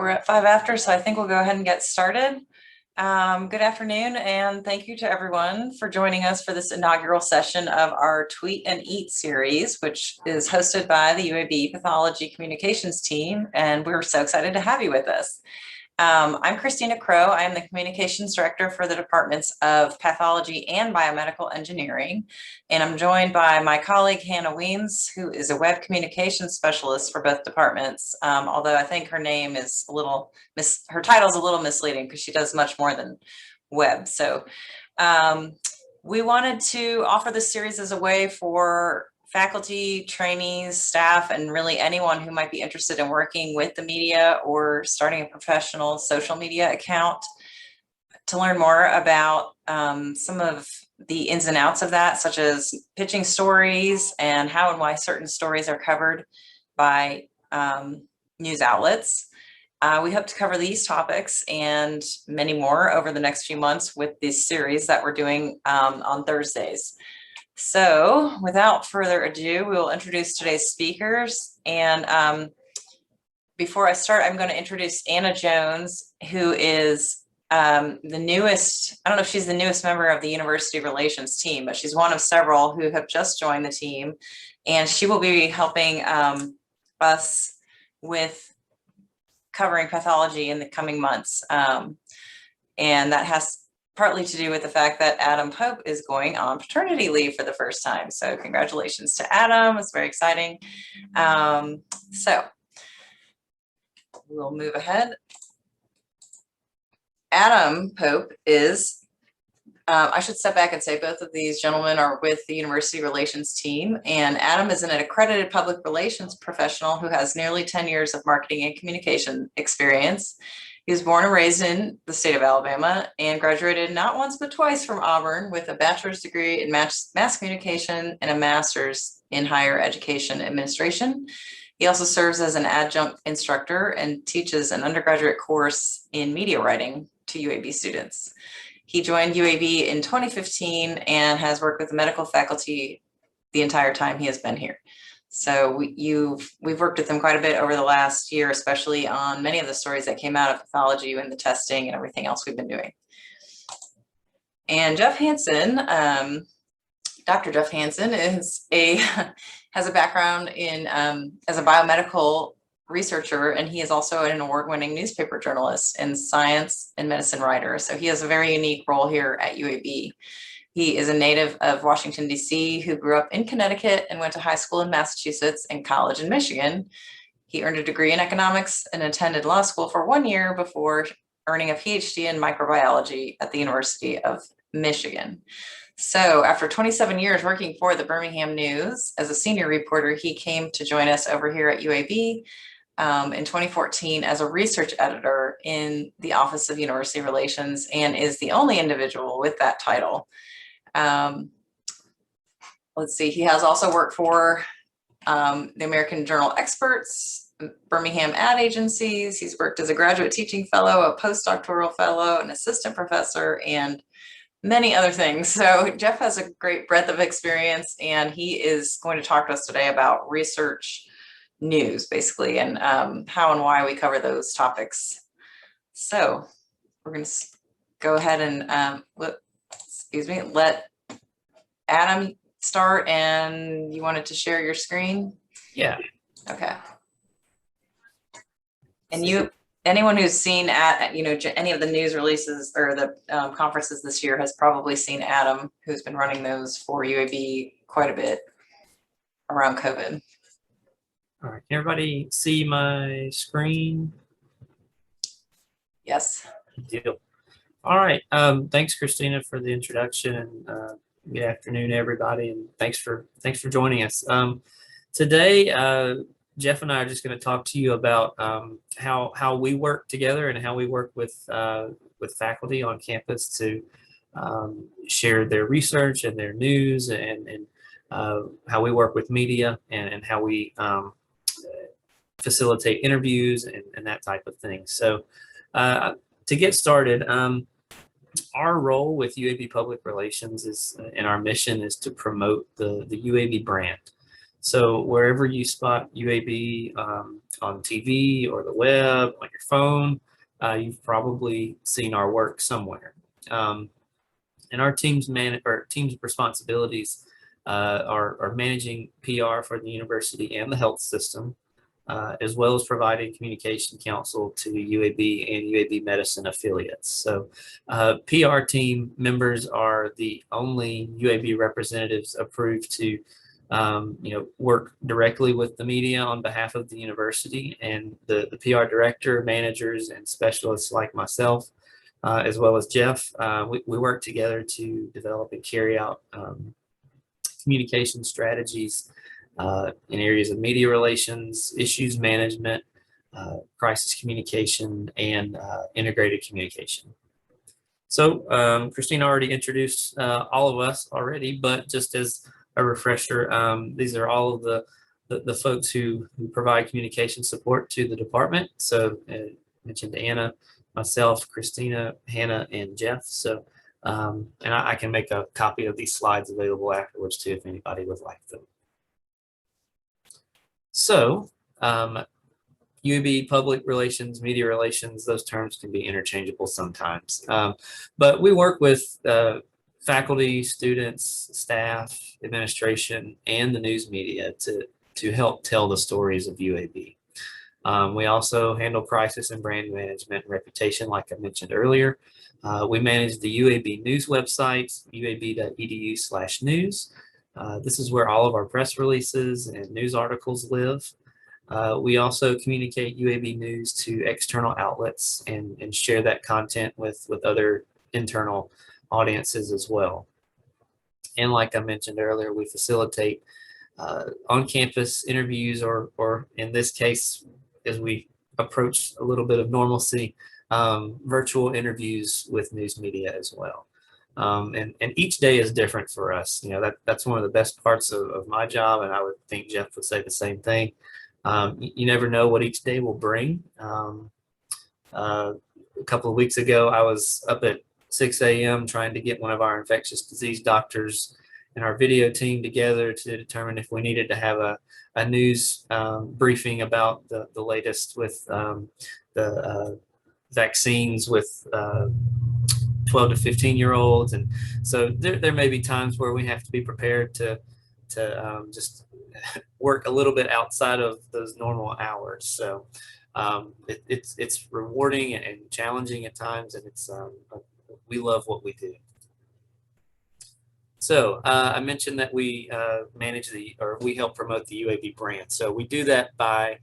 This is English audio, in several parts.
We're at 5 after, so I think we'll go ahead and get started. Good afternoon, and thank you to everyone for joining us for this inaugural session of our Tweet and Eat series, which is hosted by the UAB Pathology Communications team, and we're so excited to have you with us. I'm Christina Crow. I am the Communications Director for the Departments of Pathology and Biomedical Engineering, and I'm joined by my colleague Hannah Weems, who is a Web Communications Specialist for both departments, although I think her name is her title is a little misleading because she does much more than web. So we wanted to offer this series as a way for faculty, trainees, staff, and really anyone who might be interested in working with the media or starting a professional social media account to learn more about some of the ins and outs of that, such as pitching stories and how and why certain stories are covered by news outlets. We hope to cover these topics and many more over the next few months with this series that we're doing on Thursdays. So without further ado, we will introduce today's speakers. And before I start, I'm going to introduce Anna Jones, who is the newest, I don't know if she's the newest member of the University Relations team, but she's one of several who have just joined the team. And she will be helping us with covering pathology in the coming months. And that has partly to do with the fact that Adam Pope is going on paternity leave for the first time. So congratulations to Adam. It's very exciting. So we'll move ahead. Adam Pope is, I should step back and say both of these gentlemen are with the University Relations team, and Adam is an accredited public relations professional who has nearly 10 years of marketing and communication experience. He was born and raised in the state of Alabama and graduated not once but twice from Auburn with a bachelor's degree in mass communication and a master's in higher education administration. He also serves as an adjunct instructor and teaches an undergraduate course in media writing to UAB students. He joined UAB in 2015 and has worked with the medical faculty the entire time he has been here. So we've worked with them quite a bit over the last year, especially on many of the stories that came out of pathology and the testing and everything else we've been doing. And Jeff Hansen, Dr. Jeff Hansen has a background in as a biomedical researcher, and he is also an award-winning newspaper journalist and science and medicine writer. So he has a very unique role here at UAB. He is a native of Washington, D.C., who grew up in Connecticut and went to high school in Massachusetts and college in Michigan. He earned a degree in economics and attended law school for 1 year before earning a Ph.D. in microbiology at the University of Michigan. So after 27 years working for the Birmingham News as a senior reporter, he came to join us over here at UAB in 2014 as a research editor in the Office of University Relations, and is the only individual with that title. Let's see, he has also worked for the American Journal Experts, Birmingham ad agencies. He's worked as a graduate teaching fellow, a postdoctoral fellow, an assistant professor, and many other things. So Jeff has a great breadth of experience, and he is going to talk to us today about research news, basically, and how and why we cover those topics. So we're going to go ahead and let Adam start. And you wanted to share your screen? Yeah. Okay. And anyone who's seen any of the news releases or the conferences this year has probably seen Adam, who's been running those for UAB quite a bit around COVID. All right. Can everybody see my screen? Yes. Good deal. All right. Thanks, Christina, for the introduction, and good afternoon, everybody, and thanks for joining us. Today, Jeff and I are just going to talk to you about how we work together and how we work with faculty on campus to share their research and their news, and how we work with media, and how we facilitate interviews and that type of thing. So to get started, our role with UAB Public Relations is, and our mission is to promote the UAB brand. So wherever you spot UAB on TV or the web, on your phone, you've probably seen our work somewhere. And our team's responsibilities are managing PR for the university and the health system, as well as providing communication counsel to UAB and UAB medicine affiliates. So PR team members are the only UAB representatives approved to work directly with the media on behalf of the university, and the PR director, managers, and specialists like myself, as well as Jeff, we work together to develop and carry out communication strategies in areas of media relations, issues management, crisis communication, and integrated communication. So Christina already introduced all of us already, but just as a refresher, these are all of the folks who provide communication support to the department. So mentioned Anna, myself, Christina, Hannah, and Jeff. So and I can make a copy of these slides available afterwards too if anybody would like them. So UAB public relations, media relations, those terms can be interchangeable sometimes. But we work with faculty, students, staff, administration, and the news media to help tell the stories of UAB. We also handle crisis and brand management and reputation, like I mentioned earlier. We manage the UAB news website, uab.edu/news. This is where all of our press releases and news articles live. We also communicate UAB news to external outlets and share that content with other internal audiences as well. And like I mentioned earlier, we facilitate on-campus interviews, or in this case, as we approach a little bit of normalcy, virtual interviews with news media as well. And each day is different for us. You know, that's one of the best parts of my job, and I would think Jeff would say the same thing. You never know what each day will bring. A couple of weeks ago, I was up at 6 a.m. trying to get one of our infectious disease doctors and our video team together to determine if we needed to have a news briefing about the latest with the vaccines with 12 to 15-year-olds. And so there may be times where we have to be prepared to just work a little bit outside of those normal hours. So it's rewarding and challenging at times, and we love what we do. So I mentioned that we we help promote the UAB brand. So we do that by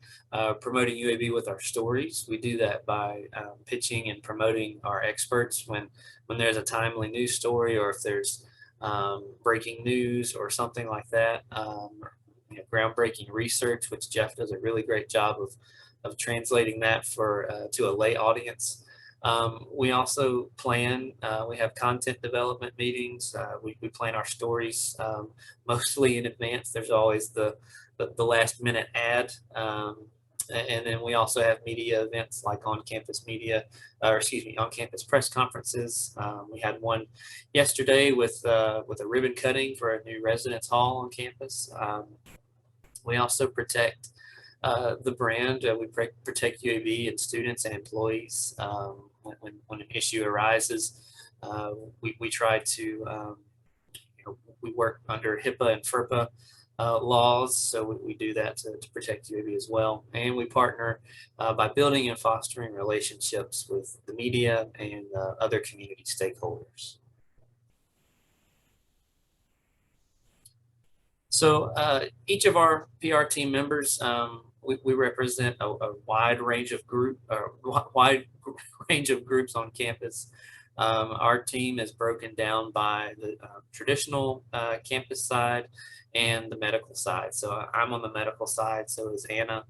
promoting UAB with our stories. We do that by pitching and promoting our experts when there's a timely news story, or if there's breaking news or something like that. Groundbreaking research, which Jeff does a really great job of translating that to a lay audience. We also plan, we have content development meetings. We plan our stories mostly in advance. There's always the last minute ad. And then we also have media events like on-campus on-campus press conferences. We had one yesterday with a ribbon cutting for a new residence hall on campus. We also protect the brand. We protect UAB and students and employees. When an issue arises, we try to, we work under HIPAA and FERPA laws, so we do that to protect UAB as well. And we partner by building and fostering relationships with the media and other community stakeholders. So each of our PR team members, we represent a wide range of groups on campus. Our team is broken down by the traditional campus side and the medical side. So I'm on the medical side, so is Anna.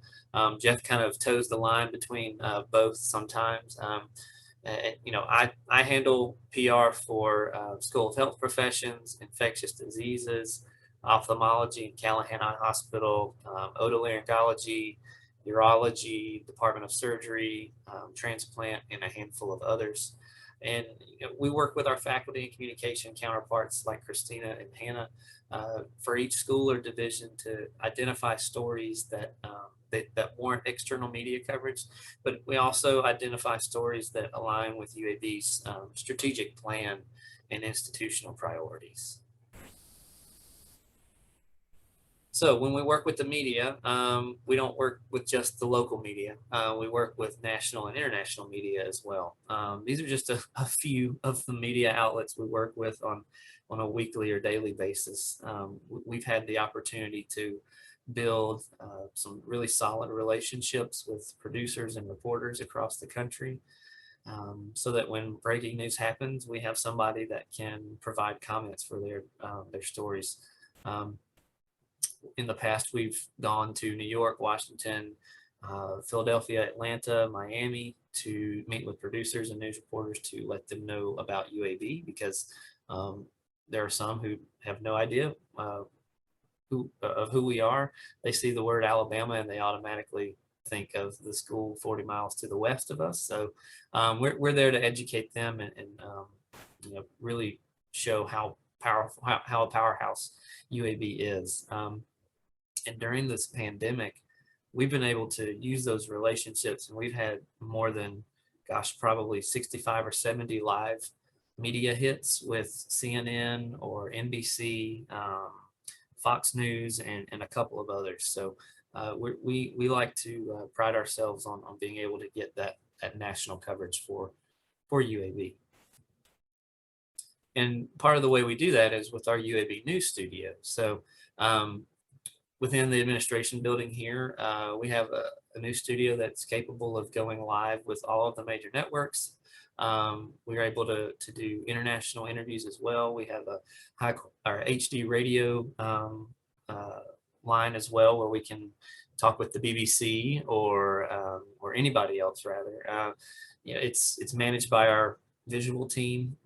Jeff kind of toes the line between both sometimes. I handle PR for School of Health Professions, infectious diseases, ophthalmology in Callahan Eye Hospital, otolaryngology, urology, Department of Surgery, transplant, and a handful of others. And we work with our faculty and communication counterparts like Christina and Hannah for each school or division to identify stories that warrant external media coverage, but we also identify stories that align with UAB's strategic plan and institutional priorities. So when we work with the media, we don't work with just the local media. We work with national and international media as well. These are just a few of the media outlets we work with on a weekly or daily basis. We've had the opportunity to build some really solid relationships with producers and reporters across the country, so that when breaking news happens, we have somebody that can provide comments for their stories. In the past, we've gone to New York, Washington, Philadelphia, Atlanta, Miami to meet with producers and news reporters to let them know about UAB, because there are some who have no idea who we are. They see the word Alabama and they automatically think of the school 40 miles to the west of us. So we're there to educate them and really show how powerful, how a powerhouse UAB is. And during this pandemic, we've been able to use those relationships, and we've had more than, gosh, probably 65 or 70 live media hits with CNN or NBC, Fox News, and a couple of others. So we like to pride ourselves on being able to get that national coverage for UAB. And part of the way we do that is with our UAB News Studio. So within the administration building here, we have a news studio that's capable of going live with all of the major networks. We're able to do international interviews as well. We have our H.D. radio line as well, where we can talk with the BBC or anybody else rather. It's managed by our visual team.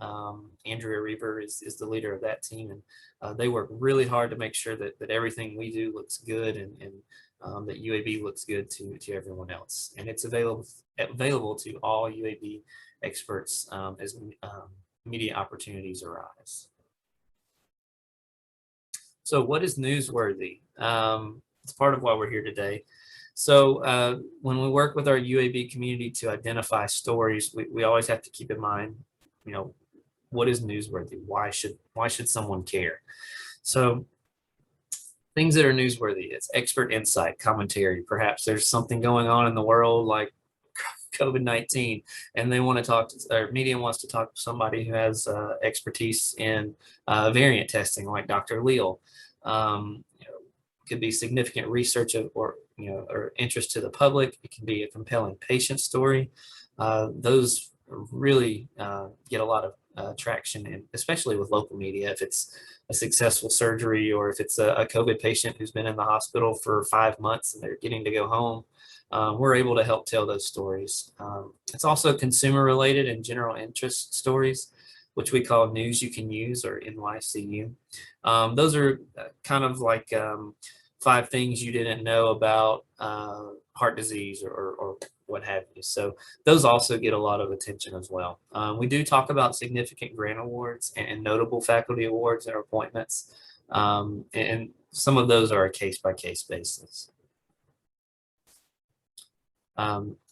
Andrea Reber is the leader of that team, and they work really hard to make sure that everything we do looks good, and that UAB looks good to everyone else. And it's available to all UAB experts as media opportunities arise. So what is newsworthy? It's part of why we're here today. So when we work with our UAB community to identify stories, we always have to keep in mind, what is newsworthy? Why should someone care? So things that are newsworthy, it's expert insight, commentary. Perhaps there's something going on in the world like COVID-19, and they want to talk to, or media wants to talk to somebody who has expertise in variant testing, like Dr. Leal. Could be significant research or interest to the public. It can be a compelling patient story. Those really get a lot of traction, and especially with local media. If it's a successful surgery, or if it's a COVID patient who's been in the hospital for 5 months and they're getting to go home, we're able to help tell those stories. It's also consumer related and general interest stories, which we call news you can use, or NYCU. Those are kind of like 5 things you didn't know about heart disease or what have you. So those also get a lot of attention as well. We do talk about significant grant awards and notable faculty awards and appointments. And some of those are a case-by-case basis.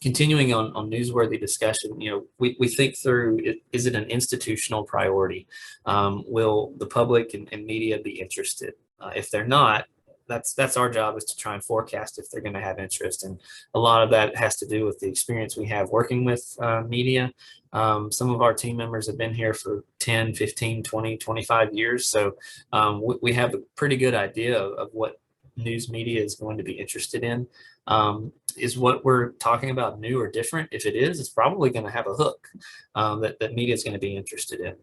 Continuing on newsworthy discussion, we think through, is it an institutional priority? Will the public and media be interested? If they're not, that's our job, is to try and forecast if they're going to have interest. And a lot of that has to do with the experience we have working with media. Some of our team members have been here for 10, 15, 20, 25 years. So we have a pretty good idea of what news media is going to be interested in. Is what we're talking about new or different? If it is, it's probably going to have a hook that media is going to be interested in.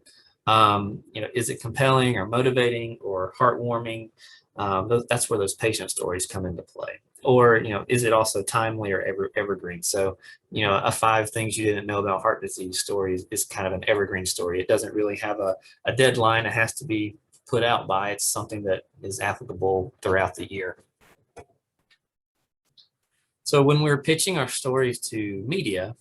Is it compelling or motivating or heartwarming? That's where those patient stories come into play. Or, is it also timely or evergreen? So, a 5 things you didn't know about heart disease story is kind of an evergreen story. It doesn't really have a deadline. It has to be put out by. It's something that is applicable throughout the year. So when we're pitching our stories to media,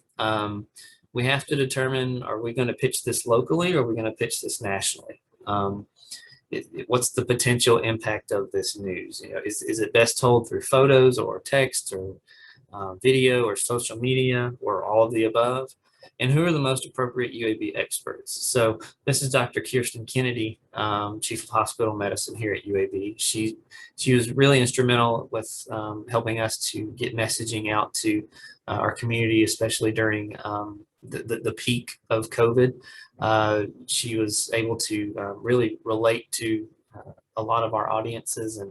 we have to determine, are we going to pitch this locally or are we going to pitch this nationally? What's the potential impact of this news? Is it best told through photos or text or video or social media or all of the above? And who are the most appropriate UAB experts? So this is Dr. Kirsten Kennedy, Chief of Hospital Medicine here at UAB. She was really instrumental with helping us to get messaging out to our community, especially during the peak of COVID. She was able to really relate to a lot of our audiences,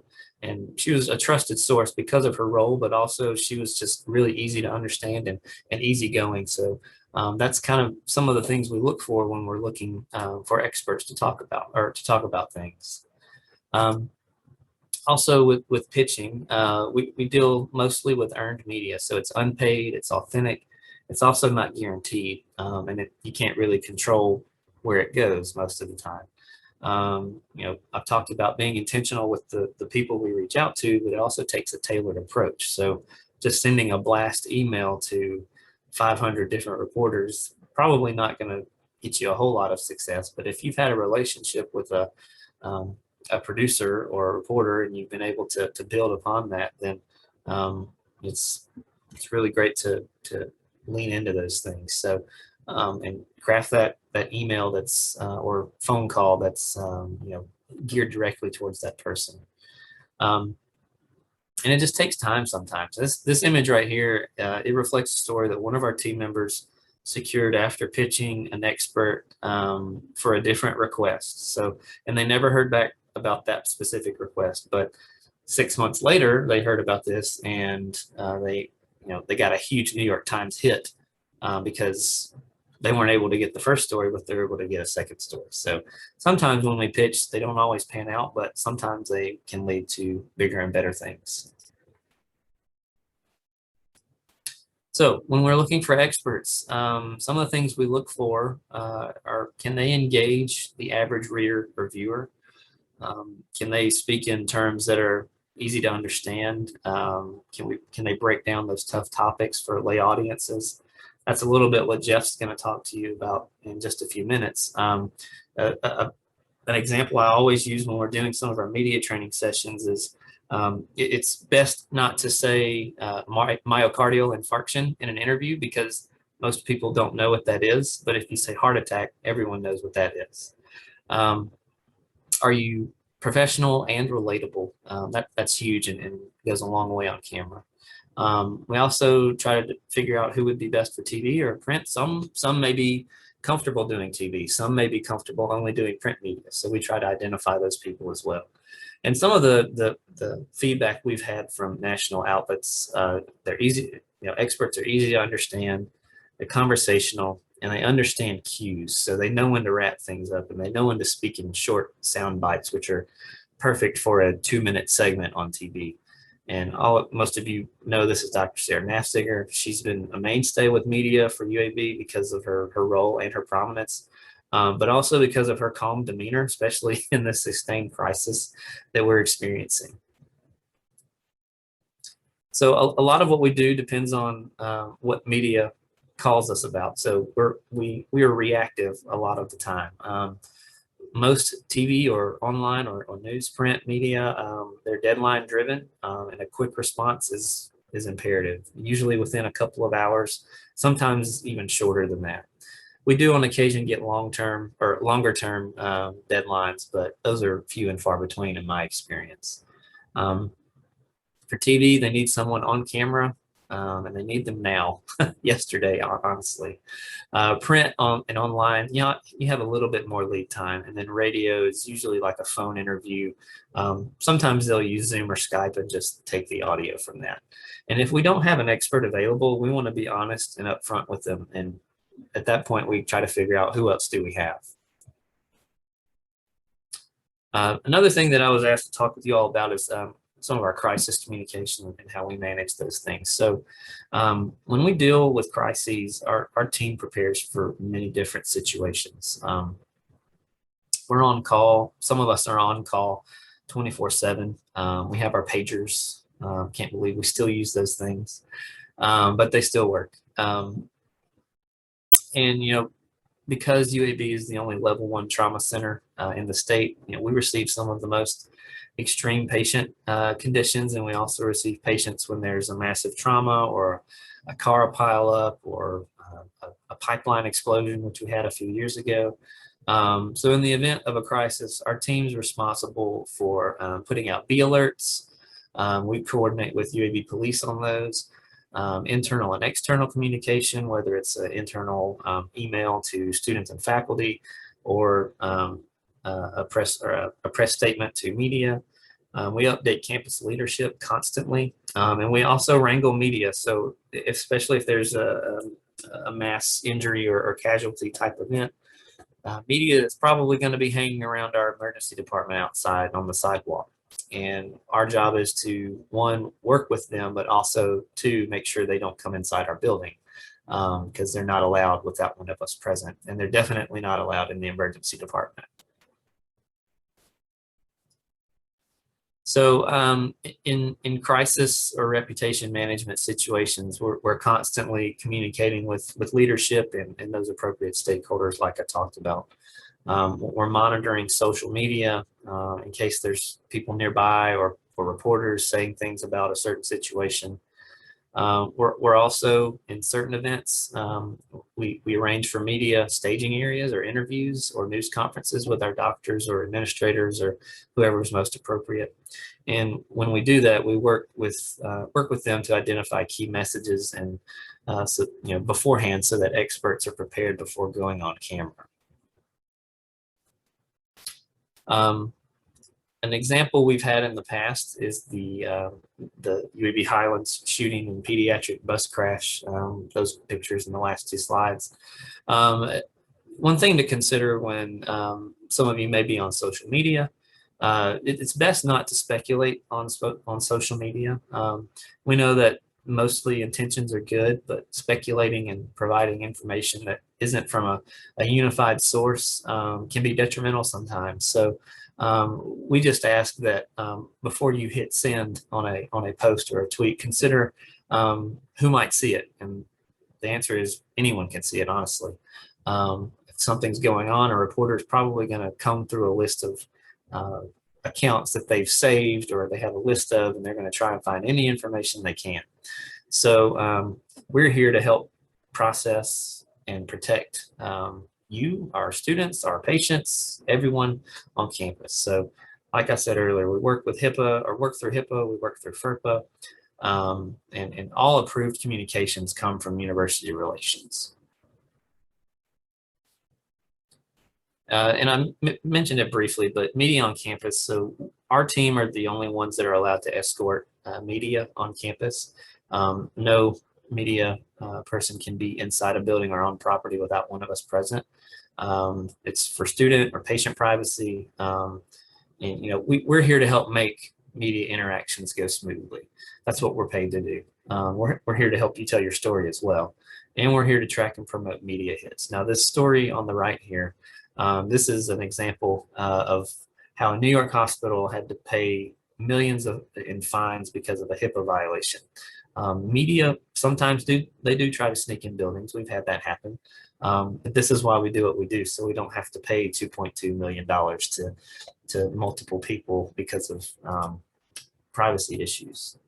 and she was a trusted source because of her role, but also she was just really easy to understand and easygoing. So that's kind of some of the things we look for when we're looking for experts to talk about things. Also with pitching, we deal mostly with earned media. So it's unpaid, it's authentic, it's also not guaranteed, and you can't really control where it goes most of the time. I've talked about being intentional with the people we reach out to, but it also takes a tailored approach. So just sending a blast email to 500 different reporters, probably not going to get you a whole lot of success. But if you've had a relationship with a producer or a reporter and you've been able to build upon that, then it's really great to lean into those things. So and craft that email that's or phone call that's geared directly towards that person. And it just takes time sometimes. This image right here, it reflects a story that one of our team members secured after pitching an expert for a different request. So, and they never heard back about that specific request, but 6 months later, they heard about this, and they got a huge New York Times hit because they weren't able to get the first story, but they're able to get a second story. So sometimes when we pitch, they don't always pan out, but sometimes they can lead to bigger and better things. So when we're looking for experts, some of the things we look for are, can they engage the average reader or viewer? Can they speak in terms that are easy to understand? Can they break down those tough topics for lay audiences? That's a little bit what Jeff's going to talk to you about in just a few minutes. An example I always use when we're doing some of our media training sessions is it's best not to say myocardial infarction in an interview, because most people don't know what that is. But if you say heart attack, everyone knows what that is. Are you professional and relatable? That's huge and goes a long way on camera. We also try to figure out who would be best for TV or print. Some may be comfortable doing TV. Some may be comfortable only doing print media. So we try to identify those people as well. And some of the feedback we've had from national outlets, they're easy. Experts are easy to understand. They're conversational, and they understand cues. So they know when to wrap things up, and they know when to speak in short sound bites, which are perfect for a 2-minute segment on TV. And most of you know this is Dr. Sarah Nafziger. She's been a mainstay with media for UAB because of her role and her prominence, but also because of her calm demeanor, especially in this sustained crisis that we're experiencing. So a lot of what we do depends on what media calls us about. So we are reactive a lot of the time. Most TV or online or newsprint media, they're deadline driven, and a quick response is imperative, usually within a couple of hours, sometimes even shorter than that. We do on occasion get long-term or longer-term deadlines, but those are few and far between in my experience. For TV, they need someone on camera, and they need them now, yesterday, honestly. Print and online, you have a little bit more lead time, and then radio is usually like a phone interview. Sometimes they'll use Zoom or Skype and just take the audio from that. And if we don't have an expert available, we want to be honest and upfront with them. And at that point, we try to figure out who else do we have. Another thing that I was asked to talk with you all about is some of our crisis communication and how we manage those things. So when we deal with crises, our team prepares for many different situations. We're on call. Some of us are on call 24/7. We have our pagers. Can't believe we still use those things, but they still work. And, because UAB is the only level 1 trauma center in the state, we receive some of the most extreme patient conditions, and we also receive patients when there's a massive trauma or a car pileup or a pipeline explosion, which we had a few years ago. So in the event of a crisis, our team's responsible for putting out B alerts. We coordinate with UAB police on those. Internal and external communication, whether it's an internal email to students and faculty or a press statement to media. We update campus leadership constantly, and we also wrangle media. So especially if there's a mass injury or casualty type event, media is probably going to be hanging around our emergency department outside on the sidewalk. And our job is to, one, work with them, but also two, make sure they don't come inside our building because they're not allowed without one of us present. And they're definitely not allowed in the emergency department. So in crisis or reputation management situations, we're constantly communicating with leadership and those appropriate stakeholders like I talked about. We're monitoring social media in case there's people nearby or reporters saying things about a certain situation. We're also, in certain events, we arrange for media staging areas or interviews or news conferences with our doctors or administrators or whoever is most appropriate. And when we do that, we work with them to identify key messages and so beforehand, so that experts are prepared before going on camera. An example we've had in the past is the UAB Highlands shooting and pediatric bus crash. Those pictures in the last 2 slides. One thing to consider when some of you may be on social media, it's best not to speculate on social media. We know that mostly intentions are good, but speculating and providing information that isn't from a unified source can be detrimental sometimes. So we just ask that before you hit send on a post or a tweet, consider who might see it. And the answer is anyone can see it, honestly. If something's going on, a reporter is probably going to comb through a list of accounts that they've saved or they have a list of, and they're going to try and find any information they can. So we're here to help process and protect you, our students, our patients, everyone on campus. So like I said earlier, we work with HIPAA or work through HIPAA, we work through FERPA, and all approved communications come from university relations. And I mentioned it briefly, but media on campus. So our team are the only ones that are allowed to escort media on campus. No media person can be inside a building or on property without one of us present. It's for student or patient privacy. And we're here to help make media interactions go smoothly. That's what we're paid to do. We're here to help you tell your story as well. And we're here to track and promote media hits. Now, this story on the right here, this is an example of how a New York hospital had to pay millions in fines because of a HIPAA violation. Media sometimes do try to sneak in buildings. We've had that happen. But this is why we do what we do, so we don't have to pay $2.2 million to multiple people because of privacy issues.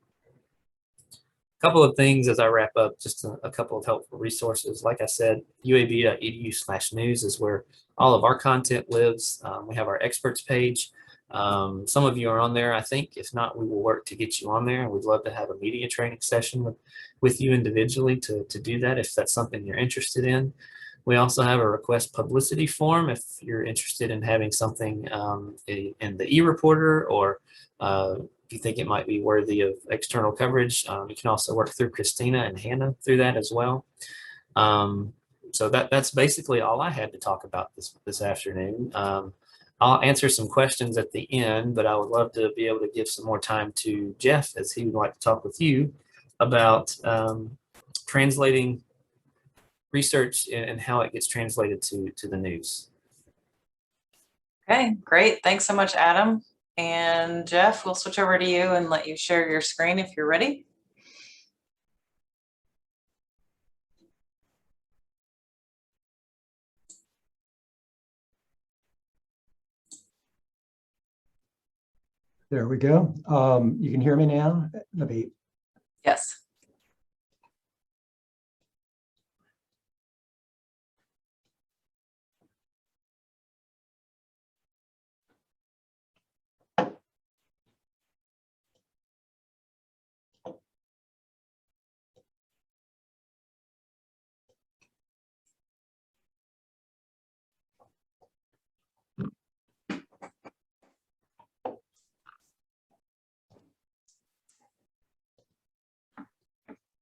A couple of things as I wrap up, just a couple of helpful resources. Like I said, uab.edu/news is where all of our content lives. We have our experts page. Some of you are on there, I think. If not, we will work to get you on there. We'd love to have a media training session with you individually to do that if that's something you're interested in. We also have a request publicity form if you're interested in having something in the e-reporter or if you think it might be worthy of external coverage. You can also work through Christina and Hannah through that as well. So that's basically all I had to talk about this afternoon. I'll answer some questions at the end, but I would love to be able to give some more time to Jeff as he would like to talk with you about translating research and how it gets translated to the news. Okay, great. Thanks so much, Adam. And Jeff, we'll switch over to you and let you share your screen if you're ready. There we go. You can hear me now? Let me. Yes.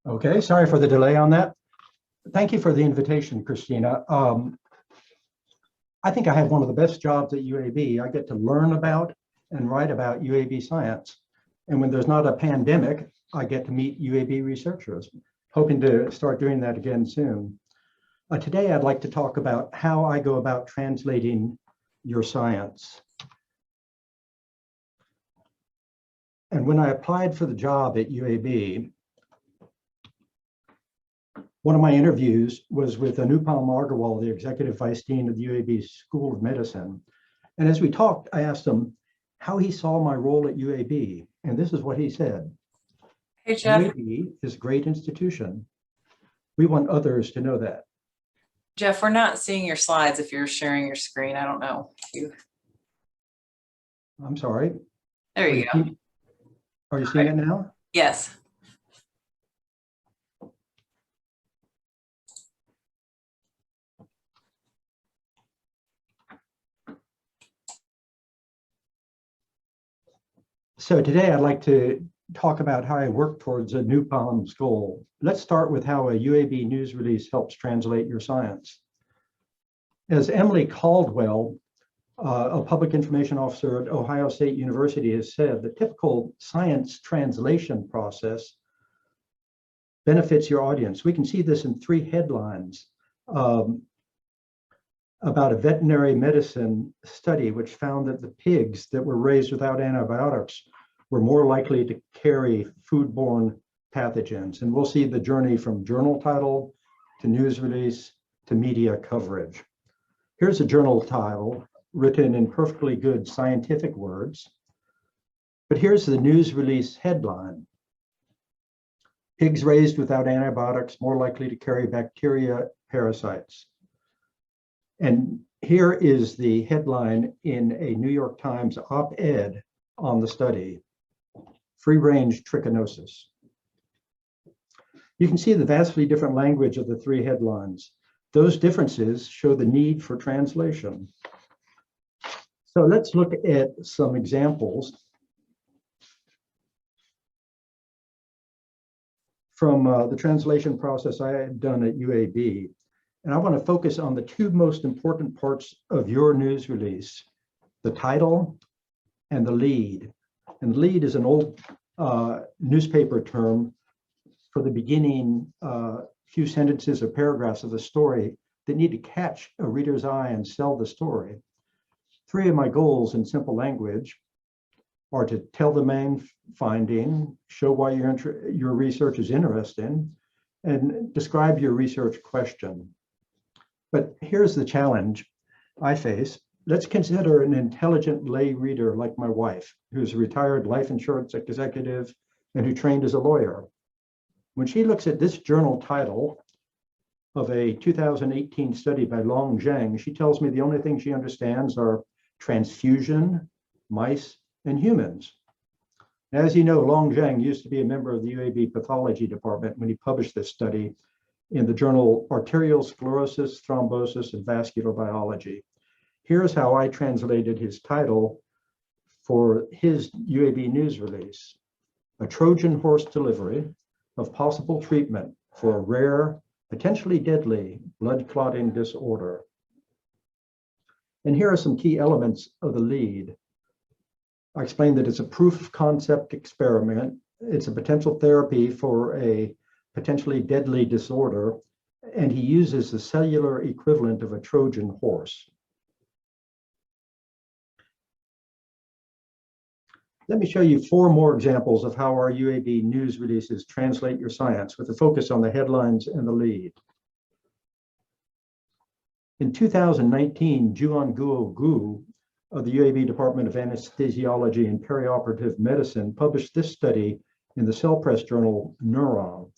Okay, sorry for the delay on that. Thank you for the invitation, Christina. I think I have one of the best jobs at UAB. I get to learn about and write about UAB science. And when there's not a pandemic, I get to meet UAB researchers, hoping to start doing that again soon. Today, I'd like to talk about how I go about translating your science. And when I applied for the job at UAB, one of my interviews was with Anupam Agarwal, the executive vice dean of the UAB School of Medicine. And as we talked, I asked him how he saw my role at UAB. And this is what he said. Hey, Jeff. UAB is a great institution. We want others to know that. Jeff, we're not seeing your slides if you're sharing your screen. I don't know. I'm sorry. There you go. Are you seeing it now? Yes. So today I'd like to talk about how I work towards a Anupam's goal. Let's start with how a UAB news release helps translate your science. As Emily Caldwell, a public information officer at Ohio State University, has said, the typical science translation process benefits your audience. We can see this in 3 headlines about a veterinary medicine study which found that the pigs that were raised without antibiotics were more likely to carry foodborne pathogens. And we'll see the journey from journal title to news release to media coverage. Here's a journal title written in perfectly good scientific words. But here's the news release headline. Pigs raised without antibiotics more likely to carry bacteria parasites. And here is the headline in a New York Times op-ed on the study, free-range trichinosis. You can see the vastly different language of the 3 headlines. Those differences show the need for translation. So let's look at some examples from the translation process I had done at UAB. And I want to focus on the 2 most important parts of your news release, the title and the lead. And lead is an old newspaper term for the beginning few sentences or paragraphs of the story that need to catch a reader's eye and sell the story. 3 of my goals in simple language are to tell the main finding, show why your research is interesting, and describe your research question. But here's the challenge I face. Let's consider an intelligent lay reader like my wife, who's a retired life insurance executive and who trained as a lawyer. When she looks at this journal title of a 2018 study by Long Zhang, she tells me the only thing she understands are transfusion, mice, and humans. As you know, Long Zhang used to be a member of the UAB pathology department when he published this study in the journal Arterial Sclerosis, Thrombosis, and Vascular Biology. Here's how I translated his title for his UAB news release: a Trojan horse delivery of possible treatment for a rare, potentially deadly blood clotting disorder. And here are some key elements of the lead. I explained that it's a proof of concept experiment. It's a potential therapy for a potentially deadly disorder, and he uses the cellular equivalent of a Trojan horse. Let me show you 4 more examples of how our UAB news releases translate your science with a focus on the headlines and the lead. In 2019, Juan Guo Gu of the UAB Department of Anesthesiology and Perioperative Medicine, published this study in the Cell Press journal Neuron.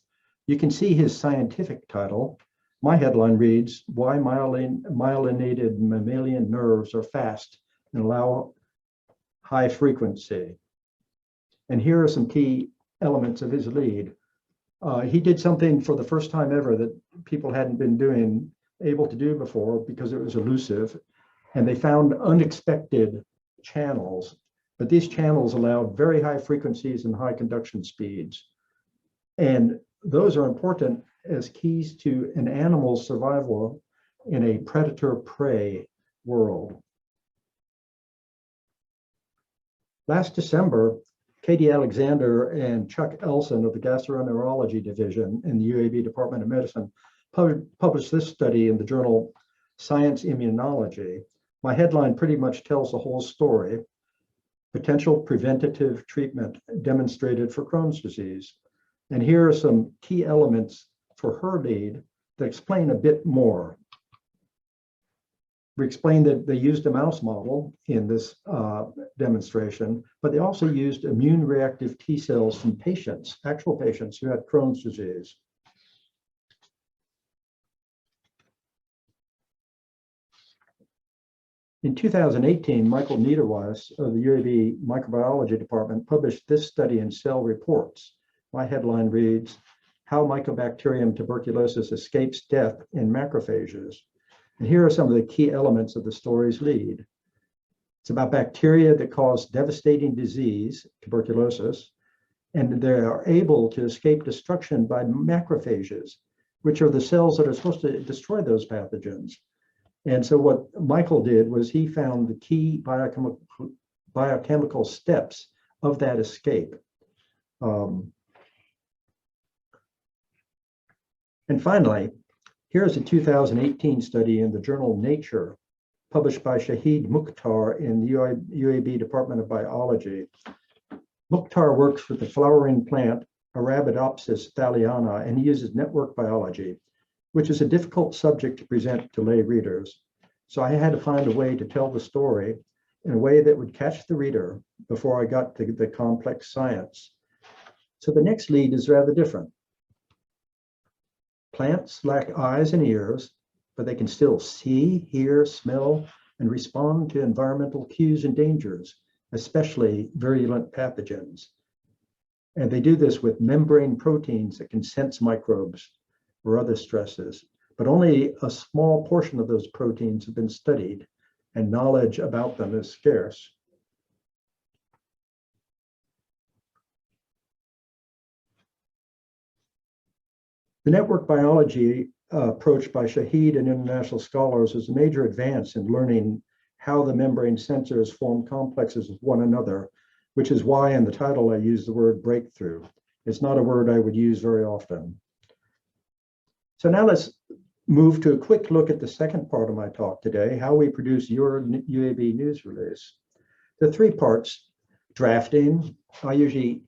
You can see his scientific title. My headline reads, "Why Myelinated Mammalian Nerves Are Fast and Allow High Frequency." And here are some key elements of his lead. He did something for the first time ever that people hadn't been able to do before because it was elusive. And they found unexpected channels, but these channels allowed very high frequencies and high conduction speeds. And those are important as keys to an animal's survival in a predator-prey world. Last December, Katie Alexander and Chuck Elson of the Gastroenterology Division in the UAB Department of Medicine published this study in the journal Science Immunology. My headline pretty much tells the whole story. Potential preventative treatment demonstrated for Crohn's disease. And here are some key elements for her lead that explain a bit more. We explained that they used a mouse model in this demonstration, but they also used immune reactive T cells from patients, actual patients who had Crohn's disease. In 2018, Michael Niederweiss of the UAB Microbiology Department published this study in Cell Reports. My headline reads, "How Mycobacterium tuberculosis Escapes Death in Macrophages." And here are some of the key elements of the story's lead. It's about bacteria that cause devastating disease, tuberculosis, and they are able to escape destruction by macrophages, which are the cells that are supposed to destroy those pathogens. And so what Michael did was he found the key biochemical steps of that escape. And finally, here's a 2018 study in the journal Nature, published by Shahid Mukhtar in the UAB Department of Biology. Mukhtar works with the flowering plant Arabidopsis thaliana, and he uses network biology, which is a difficult subject to present to lay readers. So I had to find a way to tell the story in a way that would catch the reader before I got to the complex science. So the next lead is rather different. Plants lack eyes and ears, but they can still see, hear, smell, and respond to environmental cues and dangers, especially virulent pathogens. And they do this with membrane proteins that can sense microbes or other stresses, but only a small portion of those proteins have been studied, and knowledge about them is scarce. The network biology approach by Shahid and international scholars is a major advance in learning how the membrane sensors form complexes with one another, which is why in the title I use the word breakthrough. It's not a word I would use very often. So now let's move to a quick look at the second part of my talk today, how we produce your UAB news release. The three parts: drafting. I usually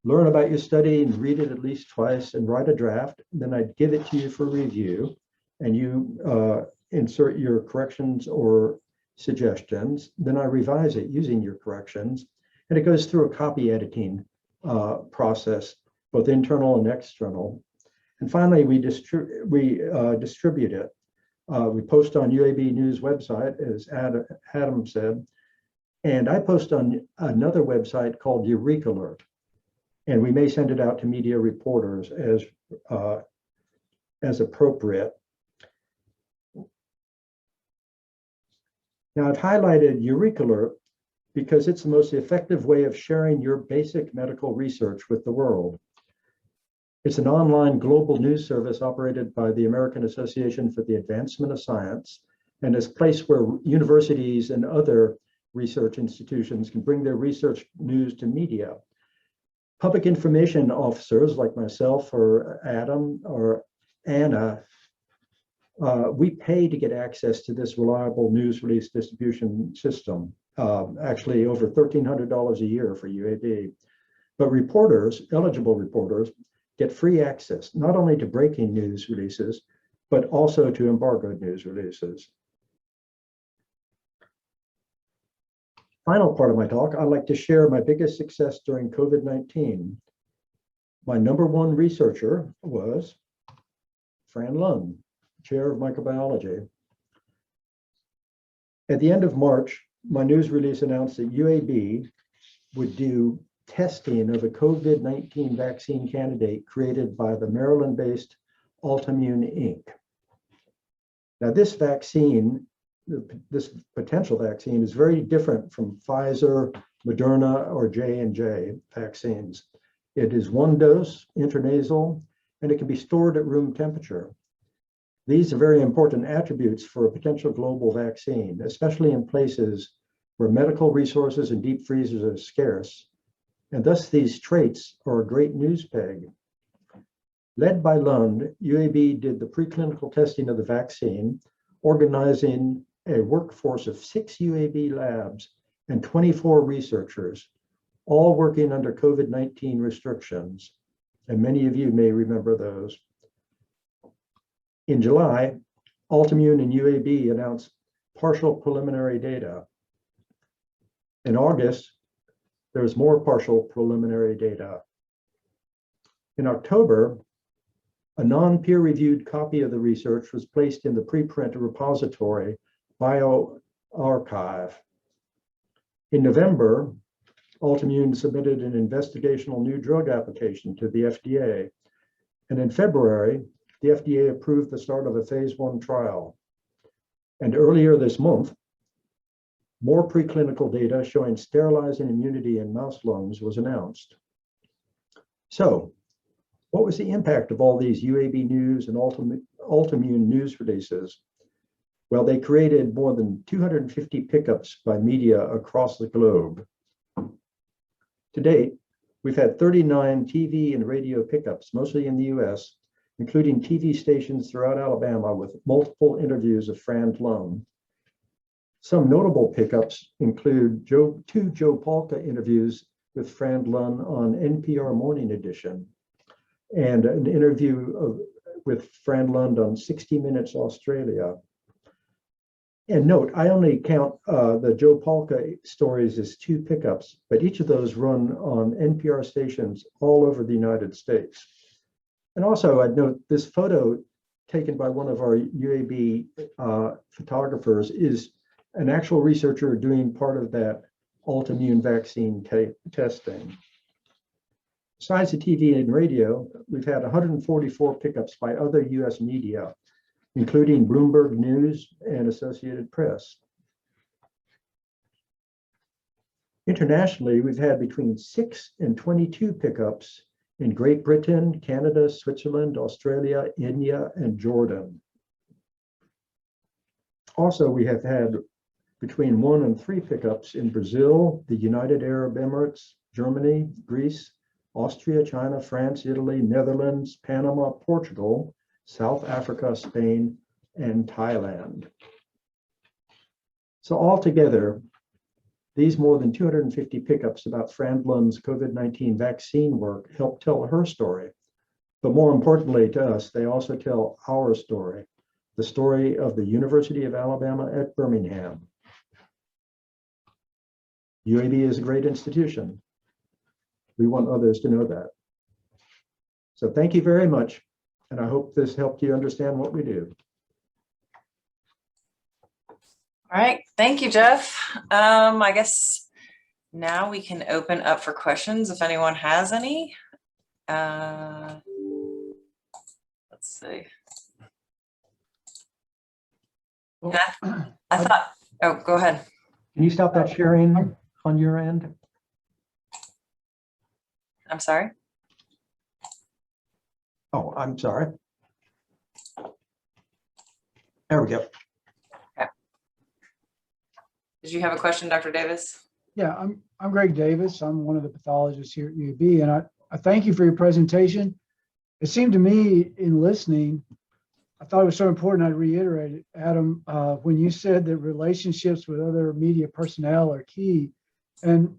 learn about your study and read it at least twice and write a draft. Then I'd give it to you for review, and you insert your corrections or suggestions. Then I revise it using your corrections, and it goes through a copy editing process, both internal and external. And finally, we distribute it. We post on UAB News website, as Adam said, and I post on another website called Eureka Alert. And we may send it out to media reporters as appropriate. Now, I've highlighted Eureka Alert because it's the most effective way of sharing your basic medical research with the world. It's an online global news service operated by the American Association for the Advancement of Science, and is a place where universities and other research institutions can bring their research news to media. Public information officers like myself or Adam or Anna, we pay to get access to this reliable news release distribution system, actually over $1,300 a year for UAB. But reporters, eligible reporters, get free access, not only to breaking news releases, but also to embargoed news releases. Final part of my talk, I'd like to share my biggest success during COVID-19. My number one researcher was Fran Lund, chair of microbiology. At the end of March, my news release announced that UAB would do testing of a COVID-19 vaccine candidate created by the Maryland-based Altimmune Inc. Now, this vaccine, this potential vaccine, is very different from Pfizer, Moderna, or J&J vaccines. It is one dose, intranasal, and it can be stored at room temperature. These are very important attributes for a potential global vaccine, especially in places where medical resources and deep freezers are scarce. And thus these traits are a great news peg. Led by Lund, UAB did the preclinical testing of the vaccine, organizing a workforce of 6 UAB labs and 24 researchers, all working under COVID-19 restrictions. And many of you may remember those. In July, Altimmune and UAB announced partial preliminary data. In August, there was more partial preliminary data. In October, a non-peer-reviewed copy of the research was placed in the preprint repository bioRxiv. In November, Altimmune submitted an investigational new drug application to the FDA. And in February, the FDA approved the start of a phase 1 trial. And earlier this month, more preclinical data showing sterilizing immunity in mouse lungs was announced. So, what was the impact of all these UAB news and Altimmune news releases? Well, they created more than 250 pickups by media across the globe. To date, we've had 39 TV and radio pickups, mostly in the US, including TV stations throughout Alabama with multiple interviews of Fran Lund. Some notable pickups include two Joe Palca interviews with Fran Lund on NPR Morning Edition, and an interview with Fran Lund on 60 Minutes Australia. And note, I only count the Joe Palca stories as 2 pickups, but each of those run on NPR stations all over the United States. And also, I'd note this photo taken by one of our UAB photographers is an actual researcher doing part of that Altimmune vaccine testing. Besides the TV and radio, we've had 144 pickups by other US media, including Bloomberg News and Associated Press. Internationally, we've had between 6 and 22 pickups in Great Britain, Canada, Switzerland, Australia, India, and Jordan. Also, we have had between 1 and 3 pickups in Brazil, the United Arab Emirates, Germany, Greece, Austria, China, France, Italy, Netherlands, Panama, Portugal, South Africa, Spain, and Thailand. So altogether, these more than 250 pickups about Fran Lund's COVID-19 vaccine work help tell her story. But more importantly to us, they also tell our story, the story of the University of Alabama at Birmingham. UAB is a great institution. We want others to know that. So thank you very much. And I hope this helped you understand what we do. All right, thank you, Jeff. I guess now we can open up for questions if anyone has any. Let's see. Well, Yeah, I thought, oh, go ahead. Can you stop that sharing on your end? I'm sorry. Oh, I'm sorry. There we go. Okay. Did you have a question, Dr. Davis? Yeah, I'm Greg Davis. I'm one of the pathologists here at UAB, and I thank you for your presentation. It seemed to me in listening, I thought it was so important. I reiterated, Adam, when you said that relationships with other media personnel are key, and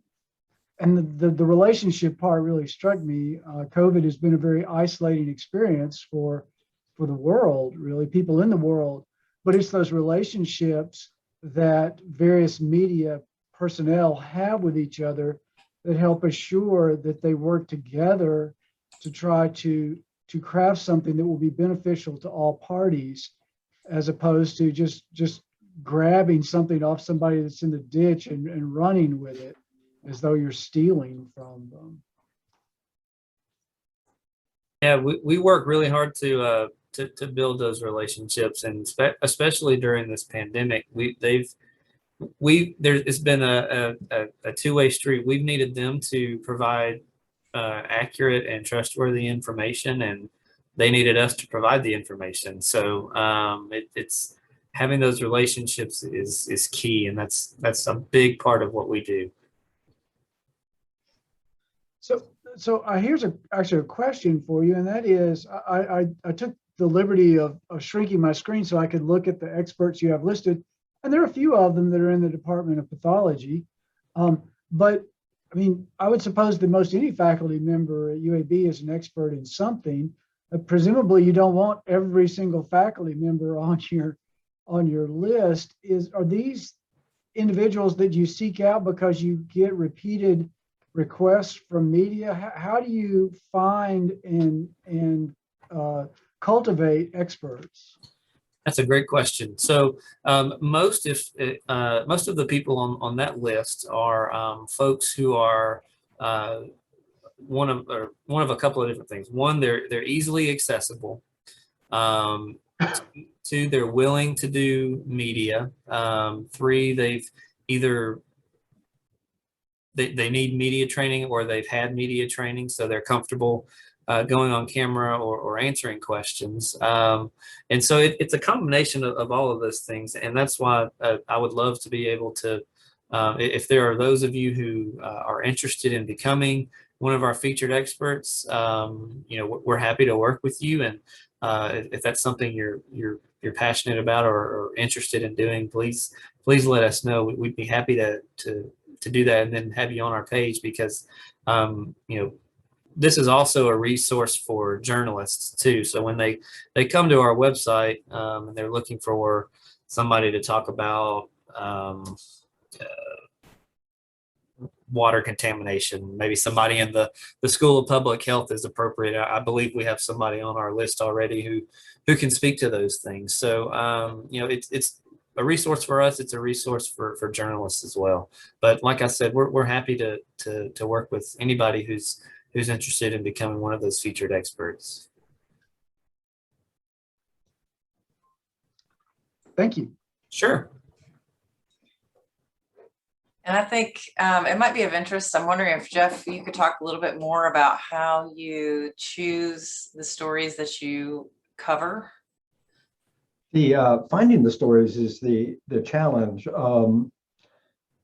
the relationship part really struck me. COVID has been a very isolating experience for the world, really, people in the world, but it's those relationships that various media personnel have with each other that help assure that they work together to try to craft something that will be beneficial to all parties, as opposed to just grabbing something off somebody that's in the ditch and running with it as though you're stealing from them. Yeah, we work really hard to build those relationships, and especially during this pandemic, it's been a two-way street. We've needed them to provide accurate and trustworthy information, and they needed us to provide the information. So it's having those relationships is key, and that's a big part of what we do. So here's actually a question for you, and that is, I took the liberty of shrinking my screen so I could look at the experts you have listed, and there are a few of them that are in the Department of Pathology. But I mean, I would suppose that most any faculty member at UAB is an expert in something. Presumably, you don't want every single faculty member on your list. Are these individuals that you seek out because you get repeated requests from media? How do you find and cultivate experts? That's a great question. So most of the people on that list are folks who are one of a couple of different things. One, they're easily accessible. Two, they're willing to do media. Three, they've either they need media training or they've had media training, so they're comfortable going on camera or answering questions. And so it's a combination of all of those things. And that's why I would love to be able to, if there are those of you who are interested in becoming one of our featured experts, we're happy to work with you. And if that's something you're passionate about or interested in doing, please let us know. We'd be happy to do that and then have you on our page, because this is also a resource for journalists too. So when they come to our website and they're looking for somebody to talk about water contamination, maybe somebody in the School of Public Health is appropriate. I believe we have somebody on our list already who can speak to those things. So it's a resource for us. It's a resource for journalists as well. But like I said, we're happy to work with anybody who's interested in becoming one of those featured experts. Thank you. Sure. And I think it might be of interest. I'm wondering if, Jeff, you could talk a little bit more about how you choose the stories that you cover. The finding the stories is the challenge.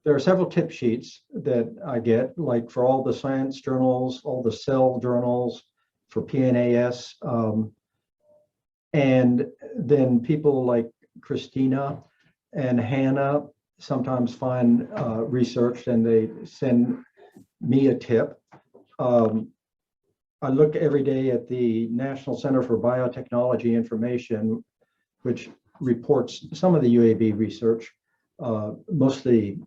There are several tip sheets that I get, like for all the science journals, all the cell journals, for PNAS, and then people like Christina and Hannah sometimes find research and they send me a tip. I look every day at the National Center for Biotechnology Information, which reports some of the UAB research. Mostly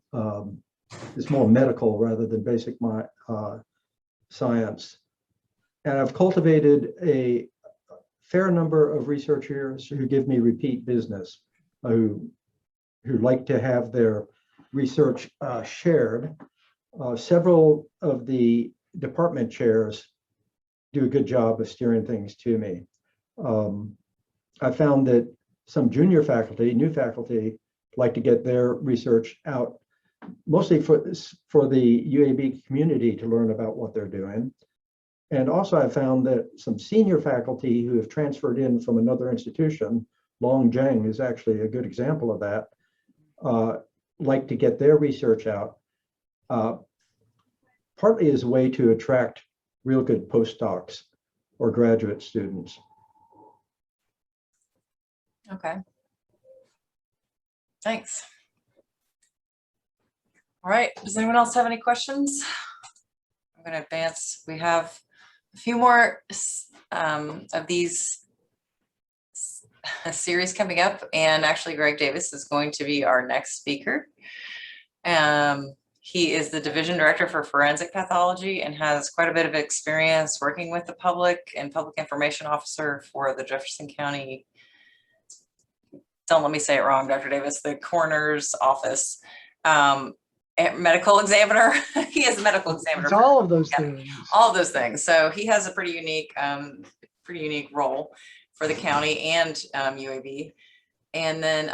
it's more medical rather than basic science. And I've cultivated a fair number of researchers who give me repeat business, who like to have their research shared. Several of the department chairs do a good job of steering things to me. I found that some junior faculty, new faculty, like to get their research out, mostly for the UAB community to learn about what they're doing. And also I found that some senior faculty who have transferred in from another institution, Long Zheng is actually a good example of that, like to get their research out, partly as a way to attract real good postdocs or graduate students. Okay. Thanks. All right. Does anyone else have any questions? I'm going to advance. We have a few more of these series coming up, and actually Greg Davis is going to be our next speaker. He is the division director for forensic pathology and has quite a bit of experience working with the public and public information officer for the Jefferson County. Don't let me say it wrong, Dr. Davis, the coroner's office, medical examiner. He is a medical examiner. It's all of those Yeah. things. All of those things. So he has a pretty unique role for the county and UAB. And then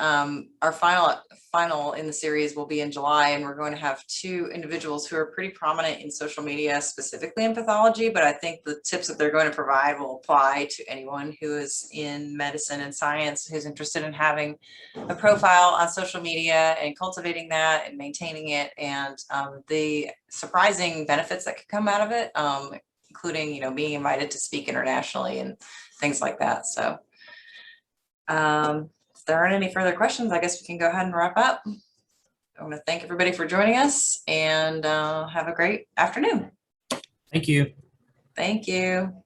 our final in the series will be in July, and we're going to have two individuals who are pretty prominent in social media, specifically in pathology, but I think the tips that they're going to provide will apply to anyone who is in medicine and science, who's interested in having a profile on social media and cultivating that and maintaining it, and the surprising benefits that could come out of it, including, being invited to speak internationally and things like that. So if there aren't any further questions, I guess we can go ahead and wrap up. I want to thank everybody for joining us, and have a great afternoon. Thank you. Thank you.